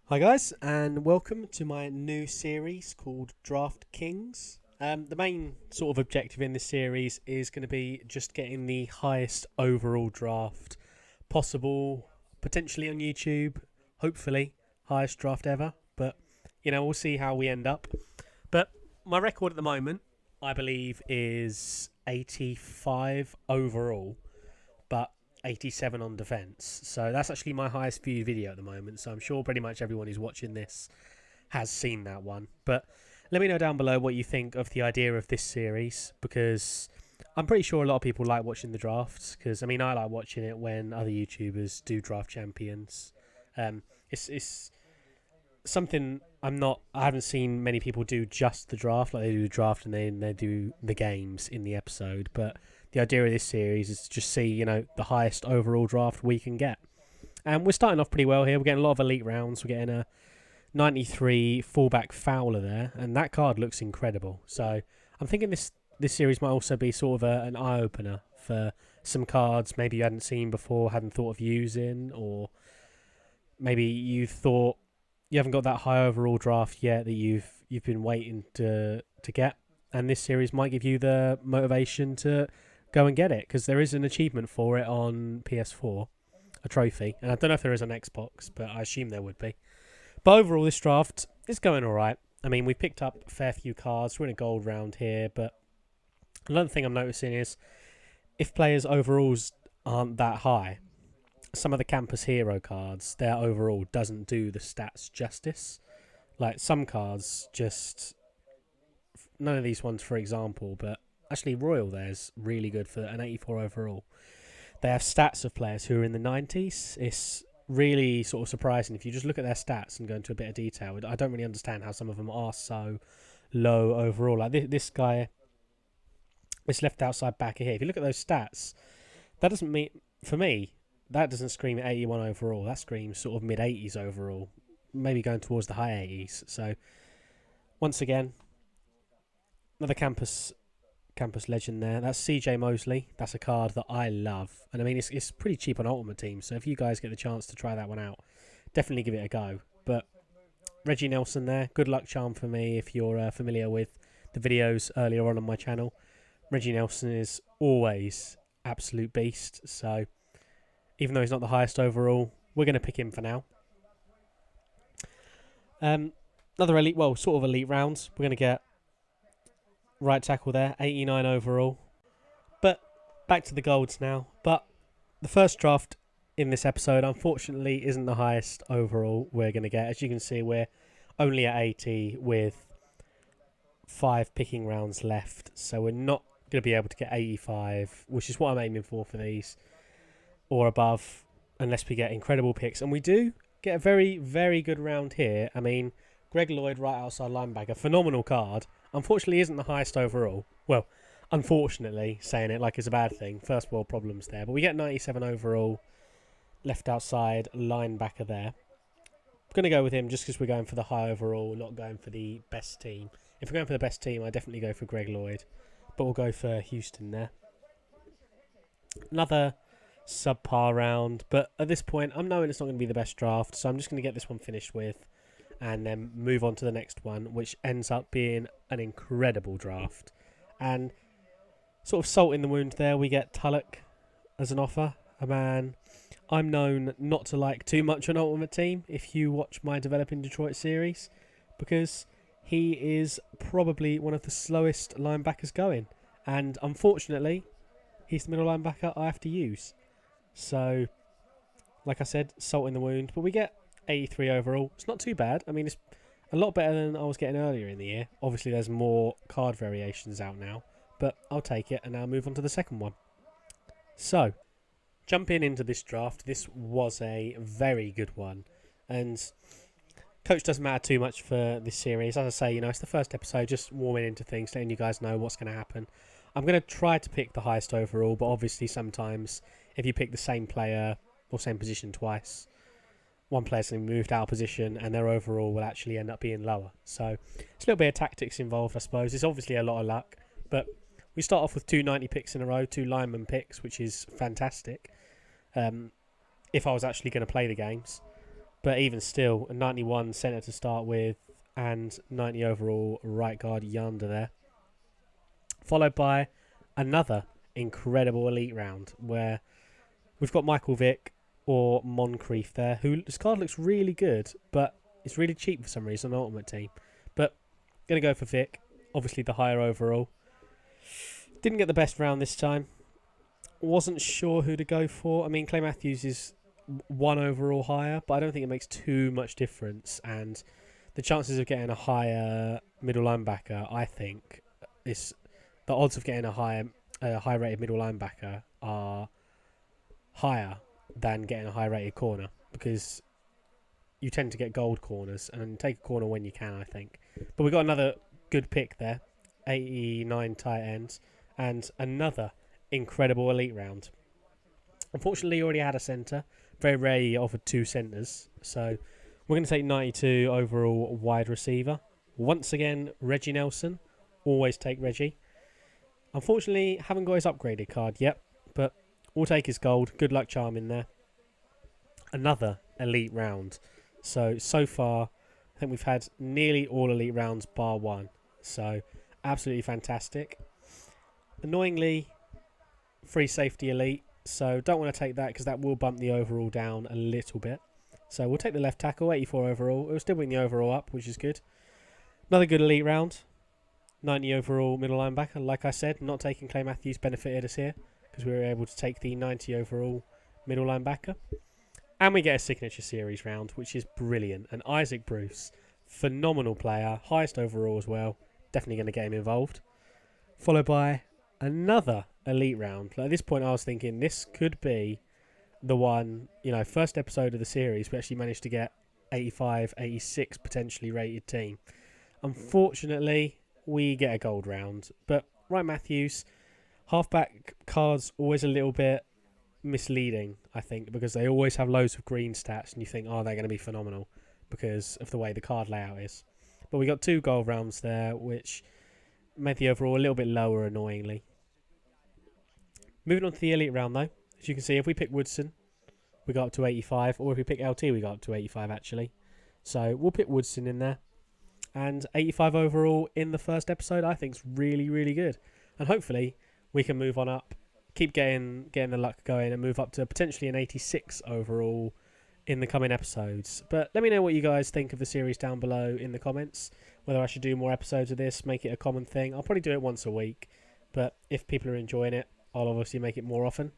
Hi guys, and welcome to my new series called Draft Kings. The main sort of objective in this series is going to be just getting the highest overall draft possible, potentially on YouTube, hopefully highest draft ever. But we'll see how we end up. But my record at the moment, I believe, is 85 overall, but 87 on defense. So that's actually my highest viewed video at the moment. So I'm sure pretty much everyone who's watching this has seen that one. But let me know down below what you think of the idea of this series, because I'm pretty sure a lot of people like watching the drafts. Because I like watching it when other YouTubers do draft champions. It's something I haven't seen many people do just the draft, like they do the draft and then they do the games in the episode. But the idea of this series is to just see, the highest overall draft we can get. And we're starting off pretty well here. We're getting a lot of elite rounds. We're getting a 93 fullback Fowler there, and that card looks incredible. So I'm thinking this series might also be sort of an eye-opener for some cards maybe you hadn't seen before, hadn't thought of using, or maybe you thought you haven't got that high overall draft yet that you've been waiting to get, and this series might give you the motivation to go and get it, because there is an achievement for it on PS4, a trophy, and I don't know if there is on Xbox, but I assume there would be. But overall, this draft is going alright. I mean, we picked up a fair few cards. We're in a gold round here, but another thing I'm noticing is if players' overalls aren't that high, some of the campus hero cards, their overall doesn't do the stats justice. Like some cards just, none of these ones, for example, but actually Royal there's really good for an 84 overall. They have stats of players who are in the 90s. It's really sort of surprising if you just look at their stats and go into a bit of detail. I don't really understand how some of them are so low overall. Like this guy, this left outside backer here. If you look at those stats, that doesn't mean, for me, that doesn't scream 81 overall. That screams sort of mid 80s overall, maybe going towards the high 80s. So once again, another campus legend there. That's CJ Mosley. That's a card that I love, and I mean it's pretty cheap on Ultimate Team. So if you guys get the chance to try that one out, definitely give it a go. But Reggie Nelson there, good luck charm for me if you're familiar with the videos earlier on my channel. Reggie Nelson is always absolute beast. So even though he's not the highest overall, we're going to pick him for now. Another elite, well, sort of elite rounds. We're going to get right tackle there, 89 overall. But back to the golds now. But the first draft in this episode, unfortunately, isn't the highest overall we're going to get. As you can see, we're only at 80 with 5 picking rounds left. So we're not going to be able to get 85, which is what I'm aiming for these, or above, unless we get incredible picks. And we do get a very, very good round here. I mean, Greg Lloyd, right outside linebacker, phenomenal card. Unfortunately, isn't the highest overall. Well, unfortunately, saying it like it's a bad thing. First world problems there. But we get 97 overall, left outside linebacker there. I'm going to go with him just because we're going for the high overall, not going for the best team. If we're going for the best team, I definitely go for Greg Lloyd. But we'll go for Houston there. Another subpar round. But at this point, I'm knowing it's not going to be the best draft. So I'm just going to get this one finished with, and then move on to the next one, which ends up being an incredible draft. And sort of salt in the wound there, we get Tulloch as an offer. A man I'm known not to like too much on Ultimate Team, if you watch my Developing Detroit series, because he is probably one of the slowest linebackers going. And unfortunately, he's the middle linebacker I have to use. So, like I said, salt in the wound. But we get 83 overall. It's not too bad. I mean, it's a lot better than I was getting earlier in the year. Obviously, there's more card variations out now, but I'll take it and now move on to the second one. So, jumping into this draft, this was a very good one, and coach doesn't matter too much for this series. As I say, it's the first episode, just warming into things, letting you guys know what's going to happen. I'm going to try to pick the highest overall, but obviously sometimes if you pick the same player or same position twice, one player's going to be moved out of position and their overall will actually end up being lower. So it's a little bit of tactics involved, I suppose. It's obviously a lot of luck, but we start off with 290 picks in a row, 2 lineman picks, which is fantastic. If I was actually going to play the games. But even still, a 91 centre to start with and 90 overall right guard Yonder there. Followed by another incredible elite round where we've got Michael Vick or Moncrief there, whose card looks really good, but it's really cheap for some reason on Ultimate Team. But going to go for Vick, obviously the higher overall. Didn't get the best round this time. Wasn't sure who to go for. I mean, Clay Matthews is 1 overall higher, but I don't think it makes too much difference. And the chances of getting a higher middle linebacker, I think, is the odds of getting a high rated middle linebacker are higher than getting a high rated corner, because you tend to get gold corners and take a corner when you can, I think. But we got another good pick there, 89 tight ends, and another incredible elite round. Unfortunately, he already had a centre. Very rare he offered 2 centres. So we're going to take 92 overall wide receiver. Once again, Reggie Nelson. Always take Reggie. Unfortunately, haven't got his upgraded card yet, but we'll take his gold. Good luck charm in there. Another elite round. So far, I think we've had nearly all elite rounds bar one. So absolutely fantastic. Annoyingly, free safety elite. So don't want to take that because that will bump the overall down a little bit. So we'll take the left tackle, 84 overall. It will still bring the overall up, which is good. Another good elite round. 90 overall middle linebacker. Like I said, not taking Clay Matthews benefited us here because we were able to take the 90 overall middle linebacker. And we get a signature series round, which is brilliant. And Isaac Bruce, phenomenal player, highest overall as well. Definitely going to get him involved. Followed by another elite round. Like, at this point, I was thinking this could be the one, first episode of the series. We actually managed to get 85, 86 potentially rated team. Unfortunately, we get a gold round. But Ryan Matthews, halfback cards always a little bit misleading, I think, because they always have loads of green stats and you think, oh, they're going to be phenomenal because of the way the card layout is. But we got 2 gold rounds there, which made the overall a little bit lower, annoyingly. Moving on to the elite round, though. As you can see, if we pick Woodson, we got up to 85, or if we pick LT, we got up to 85, actually. So we'll pick Woodson in there. And 85 overall in the first episode, I think is really, really good. And hopefully we can move on up, keep getting the luck going and move up to potentially an 86 overall in the coming episodes. But let me know what you guys think of the series down below in the comments, whether I should do more episodes of this, make it a common thing. I'll probably do it once a week, but if people are enjoying it, I'll obviously make it more often.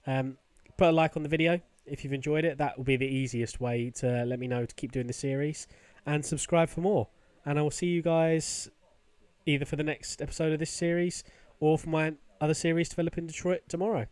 Put a like on the video if you've enjoyed it. That will be the easiest way to let me know to keep doing the series, and subscribe for more. And I will see you guys either for the next episode of this series or for my other series developing Detroit tomorrow.